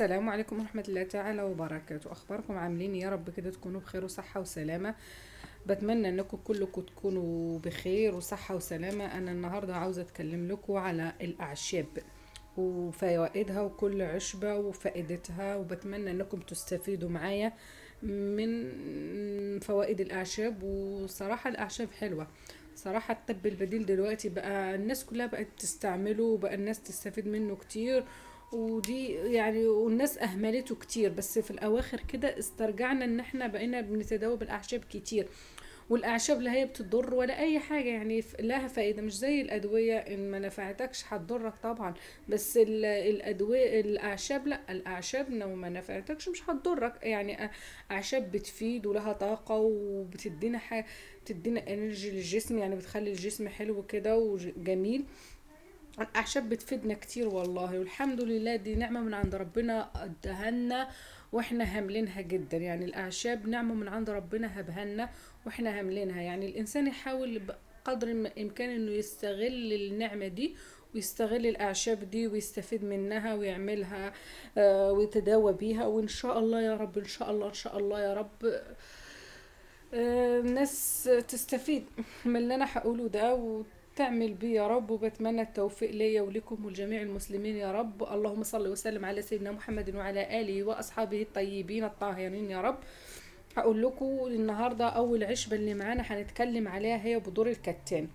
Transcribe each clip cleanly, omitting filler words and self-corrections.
السلام عليكم ورحمة الله تعالى وبركاته. أخباركم عاملين؟ يا رب كده تكونوا بخير وصحة وسلامة. بتمنى انكم كلكم تكونوا بخير وصحة وسلامة. أنا النهاردة عاوزة أتكلم لكم على الأعشاب وفوائدها، وكل عشبة وفائدتها، وبتمنى انكم تستفيدوا معايا من فوائد الأعشاب. وصراحة الأعشاب حلوة. صراحة الطب البديل دلوقتي بقى الناس كلها بقت تستعمله، وبقى الناس تستفيد منه كتير. ودي يعني والناس اهملته كتير، بس في الاواخر كده استرجعنا ان احنا بقينا بنتداوى بالاعشاب كتير. والاعشاب لا هي بتضر ولا اي حاجه، يعني لها فائده، مش زي الادويه ان ما نفعتكش هتضرك طبعا. بس الادويه الاعشاب لا، الاعشاب لو ما نفعتكش مش هتضرك يعني. اعشاب بتفيد ولها طاقه وبتدينا حاجه، بتدينا انرجي للجسم، يعني بتخلي الجسم حلو كده وجميل. الاعشاب بتفيدنا كتير والله، والحمد لله دي نعمة من عند ربنا ادهنا، واحنا هاملينها جدا. يعني الاعشاب نعمة من عند ربنا هبهنا واحنا هاملينها. يعني الانسان يحاول بقدر الامكان انه يستغل النعمة دي، ويستغل الاعشاب دي ويستفيد منها ويعملها، ويتداوى بيها. وان شاء الله يا رب، ان شاء الله، ان شاء الله يا رب، الناس تستفيد من اللي انا هقوله ده وتعمل بيه يا رب. وبتمنى التوفيق ليا ولكم ولجميع المسلمين يا رب. اللهم صل وسلم على سيدنا محمد وعلى اله واصحابه الطيبين الطاهرين يا رب. هقول لكم النهارده اول عشبه اللي معانا هنتكلم عليها هي بذور الكتان.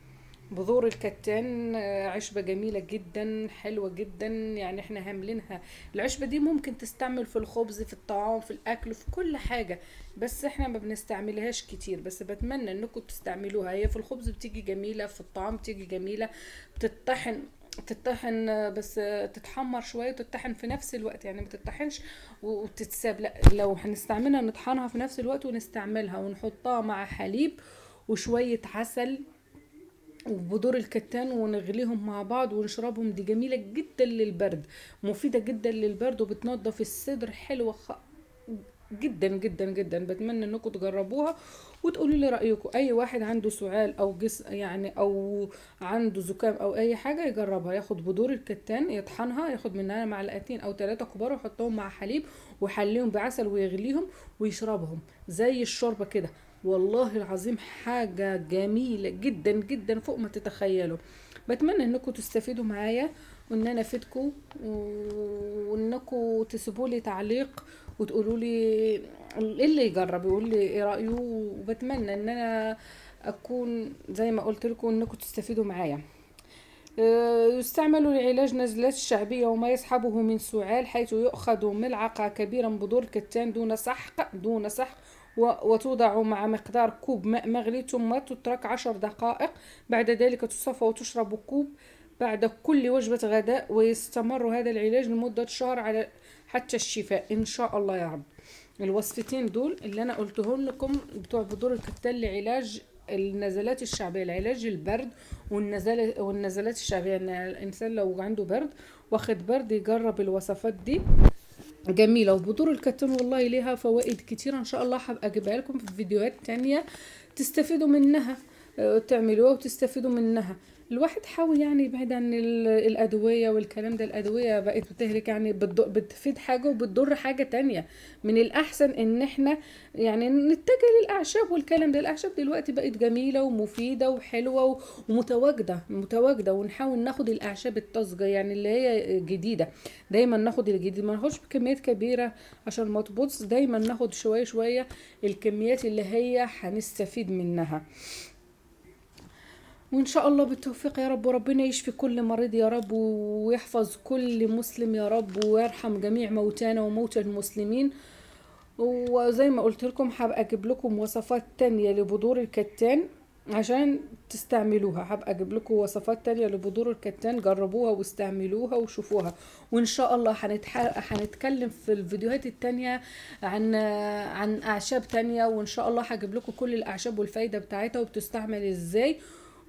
بذور الكتان عشبة جميلة جدا، حلوة جدا، يعني احنا هاملينها. العشبة دي ممكن تستعمل في الخبز، في الطعام، في الاكل، في كل حاجة، بس احنا ما بنستعملهاش كتير. بس بتمنى انكم تستعملوها. هي في الخبز بتيجي جميلة، في الطعام بتيجي جميلة. بتطحن، تطحن بس تتحمر شوية وتطحن في نفس الوقت، يعني ما تطحنش وتتساب، لا، لو هنستعملها نطحنها في نفس الوقت ونستعملها ونحطها مع حليب وشوية عسل وبذور الكتان ونغليهم مع بعض ونشربهم. دي جميلة جدا للبرد، مفيدة جدا للبرد، وبتنظف الصدر، حلوة جدا جدا جدا. بتمنى انكم تجربوها وتقولوا لي رأيكم. اي واحد عنده سعال او يعني او عنده زكام او اي حاجة يجربها. ياخد بذور الكتان يطحنها، ياخد منها معلقتين او 3 كبار ويحطهم مع حليب ويحليهم بعسل ويغليهم ويشربهم زي الشوربة كده. والله العظيم حاجة جميلة جدا جدا فوق ما تتخيلوا. بتمنى انكم تستفيدوا معايا، وان انا افيدكم، وانكم تسيبوا لي تعليق وتقولوا لي ايه اللي يجرب يقول لي ايه رأيه. وبتمنى ان انا اكون زي ما قلت لكم انكم تستفيدوا معايا. يستعمل لعلاج نزلات الشعبية وما يصحبه من سعال، حيث يؤخذ ملعقة كبيرة من بذور الكتان دون سحق وتوضع مع مقدار كوب ماء مغلي، ثم تترك 10 دقائق. بعد ذلك تصفى وتشرب كوب بعد كل وجبة غداء. ويستمر هذا العلاج لمدة شهر على حتى الشفاء إن شاء الله يا رب. الوصفتين دول اللي أنا قلتهم لكم بتوع بذور الكتان لعلاج النزلات الشعبية، لعلاج البرد والنزلات الشعبية. ان الانسان لو عنده برد واخد برد يجرب الوصفات دي جميلة. وبذور الكتان والله ليها فوائد كتيرة، ان شاء الله هبقى اجيبها لكم في فيديوهات تانية تستفيدوا منها. تعملوها وتستفيدوا منها. الواحد حاول يعني يبعد عن الأدوية والكلام ده. الأدوية بقت بتهلك، يعني بتفيد حاجة وبتضر حاجة تانية. من الأحسن إن احنا يعني نتجه للأعشاب والكلام ده. الأعشاب دلوقتي بقت جميلة ومفيدة وحلوة ومتواجدة، ونحاول ناخد الأعشاب الطازجة يعني اللي هي جديدة. دايما ناخد الجديد، ما ناخدش بكميات كبيرة عشان ما تبوظ. دايما ناخد شوية شوية الكميات اللي هي هنستفيد منها. وإن شاء الله بالتوفيق يا رب. وربنا يشفي كل مريض يا رب، ويحفظ كل مسلم يا رب، ويرحم جميع موتانا وموتى المسلمين. وزي ما قلت لكم هبقى اجيب لكم وصفات تانية لبذور الكتان عشان تستعملوها. هبقى اجيب لكم وصفات تانية لبذور الكتان، جربوها واستعملوها وشوفوها. وان شاء الله هنتكلم في الفيديوهات التانية عن اعشاب تانية. وان شاء الله هجيب لكم كل الاعشاب والفايدة بتاعتها وبتستعمل ازاي.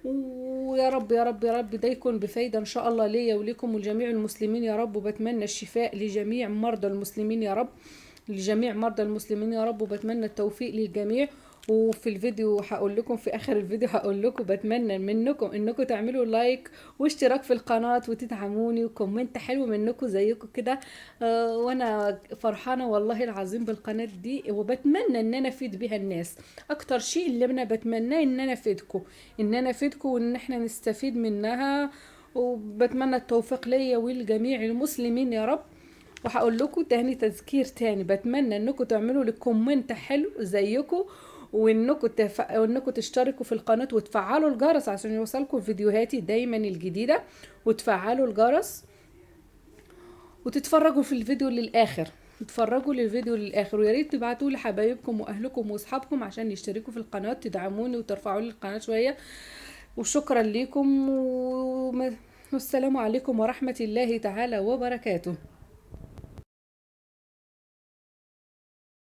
ويا رب يا رب يا رب ده يكون بفايدة ان شاء الله ليا ولكم ولجميع المسلمين يا رب. وبتمنى الشفاء لجميع مرضى المسلمين يا رب، لجميع مرضى المسلمين يا رب. وبتمنى التوفيق للجميع. وفي الفيديو هقول لكم، في اخر الفيديو هقول لكم بتمنى منكم انكم تعملوا لايك واشتراك في القناة وتدعموني، وكومنت حلو منكم زيكم كده. وانا فرحانة والله العظيم بالقناة دي، وبتمنى ان انا افيد بيها الناس. اكتر شيء اللي انا بتمناه ان انا افيدكم، وان احنا نستفيد منها. وبتمنى التوفيق ليا ولجميع المسلمين يا رب. وهقول لكم تاني تذكير تاني، بتمنى انكم تعملوا لي كومنت حلو زيكم، وانكم تشتركوا في القناة وتفعلوا الجرس عشان يوصلكم فيديوهاتي دايما الجديدة، وتفعلوا الجرس، وتتفرجوا في الفيديو للآخر. اتفرجوا للفيديو للآخر، ويا ريت تبعتوا لي حبايبكم واهلكم واصحابكم عشان يشتركوا في القناة، تدعموني وترفعوا لي القناة شوية. وشكرا لكم والسلام عليكم ورحمة الله تعالى وبركاته.